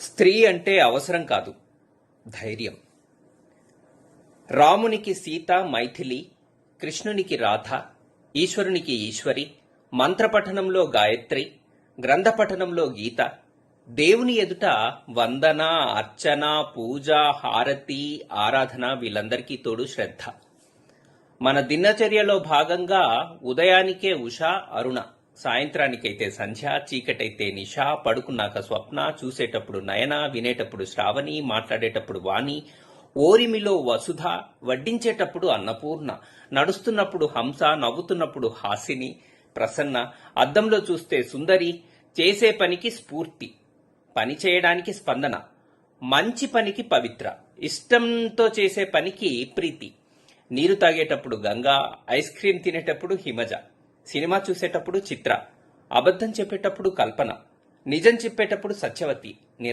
స్త్రీ అంటే అవసరం కాదు, ధైర్యం. రామునికి సీత మైథిలి, కృష్ణునికి రాధ, ఈశ్వరునికి ఈశ్వరి, మంత్రపఠనంలో గాయత్రి, గ్రంథపఠనంలో గీత, దేవుని ఎదుట వందన, అర్చన, పూజ, హారతి, ఆరాధన, వీళ్ళందరికీ తోడు శ్రద్ధ. మన దినచర్యలో భాగంగా ఉదయానికే ఉష, అరుణ, సాయంత్రానికైతే సంధ్య, చీకటైతే నిష, పడుకున్నాక స్వప్న, చూసేటప్పుడు నయన, వినేటప్పుడు శ్రావణి, మాట్లాడేటప్పుడు వాణి, ఓరిమిలో వసుధ, వడ్డించేటప్పుడు అన్నపూర్ణ, నడుస్తున్నప్పుడు హంస, నవ్వుతున్నప్పుడు హాసిని, ప్రసన్న, అద్దంలో చూస్తే సుందరి, చేసే పనికి స్ఫూర్తి, పని చేయడానికి స్పందన, మంచి పనికి పవిత్ర, ఇష్టంతో చేసే పనికి ప్రీతి, నీరు తాగేటప్పుడు గంగా, ఐస్ క్రీం తినేటప్పుడు హిమజ, సినిమా చూసేటప్పుడు చిత్ర, అబద్ధం చెప్పేటప్పుడు కల్పన, నిజం చెప్పేటప్పుడు సత్యవతి,